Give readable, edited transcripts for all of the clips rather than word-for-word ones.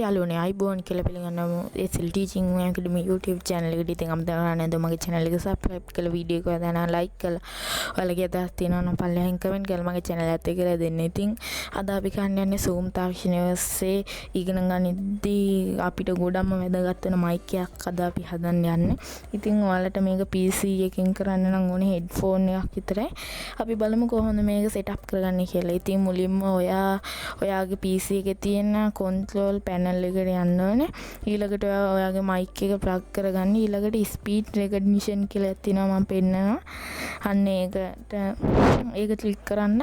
යාළුවනේ අයිබෝන් කියලා පිළිගන්නවා SL ටීචින් ඇකඩමි YouTube channel එකට. ඉතින් අමතක කරන්නේ නැතුව මගේ channel එක subscribe කරලා වීඩියෝ එක දාන්න like කරලා ඔයාලගේ අදහස් තියෙනවා නම් පල්ලෙහින් comment කරලා මගේ channel එකත් එක්ක කියලා දෙන්න. ඉතින් අද අපි කන්න යන්නේ Zoom තාක්ෂණය ඔස්සේ ඉගෙන ගන්නදී අපිට ගොඩක්ම වැදගත් වෙන mic එකක් අද අපි හදන්න යන්නේ. ඉතින් ඔයාලට මේක PC එකකින් කරන්න නම් ඕනේ headphone එකක් විතරයි. අපි බලමු කොහොමද මේක setup කරගන්නේ කියලා. ඉතින් මුලින්ම ඔයාගේ PC එකේ තියෙන control panel එකට යන්න ඕනේ. ඊළඟට ඔයාගේ mic එක plug කරගන්න. ඊළඟට speed recognition කියලා තියෙනවා මම පෙන්නනවා. අන්න ඒක click කරන්න.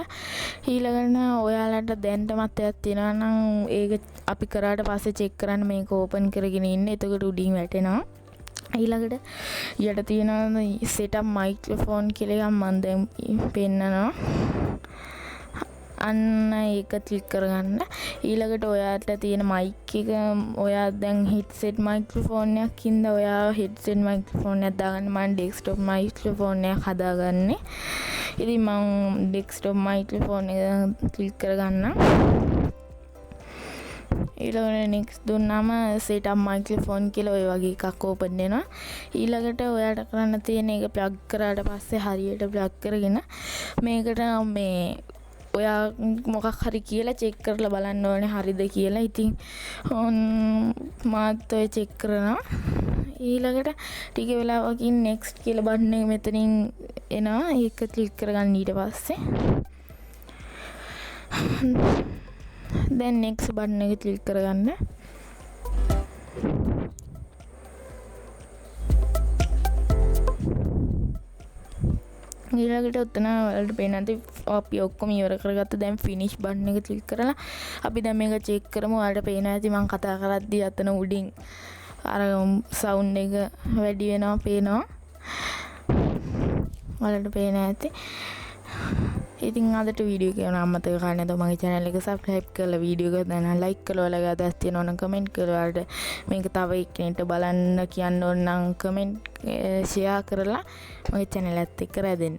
ඊළඟට ඔයාලට දැනට මතයක් තියෙනවා නම් ඒක අපි කරාට පස්සේ check කරන්න මේක open කරගෙන ඉන්න. එතකොට උඩින් වැටෙනවා. ඊළඟට යට තියෙනවා setup microphone කියලා එකක් මම දැන් පෙන්නනවා. අන්න ඒක ක්ලික් කරගන්න. ඊළඟට ඔයාට තියෙන mic එක ඔයා දැන් headset microphone එකක් ඉඳලා ඔයා headset microphone එකක් දාගන්න. මම desktop microphone එකක් හදාගන්නේ. ඉතින් මම desktop microphone එක ක්ලික් කරගන්නම්. ඊළඟට next දුන්නාම setup microphone කියලා ඔය වගේ එකක් open වෙනවා. ඊළඟට ඔයාට කරන්න තියෙන එක plug කරාට පස්සේ හරියට plug කරගෙන මේකට මේ ඔයා මොකක් හරි කියලා check කරලා බලන්න ඕනේ හරිද කියලා. ඉතින් මාත් ඔය check කරනවා. ඊළඟට ටික වෙලාවකින් next කියලා බටන් එක මෙතනින් එනවා. ඒක click කරගන්න ඊට පස්සේ දැන් next බටන් එක click කරගන්න. ඊළඟට උතන වලට පේනන්ති අපි ඔක්කොම ඉවර කරගත්ත. දැන් finish බටන් එක ක්ලික් කරලා අපි දැන් මේක චෙක් කරමු. ඔයාලට පේනවා ඇති මම කතා කරද්දී අතන උඩින් අර සවුන්ඩ් එක වැඩි වෙනවා පේනවා. ඔයාලට පේනවා ඇති. ඉතින් අදට වීඩියෝ එක යනවා අමතක කරන්නේ නැතුව මගේ channel එක subscribe කරලා වීඩියෝ එක දාන්න like කරලා ඔයාලගේ අදහස් තියෙනවා නම් comment කරලා ඔයාලට මේක තව එක්කෙනෙක්ට බලන්න කියන්න ඕන නම් comment share කරලා මගේ channel එකත් එක්ක රැඳෙන්න.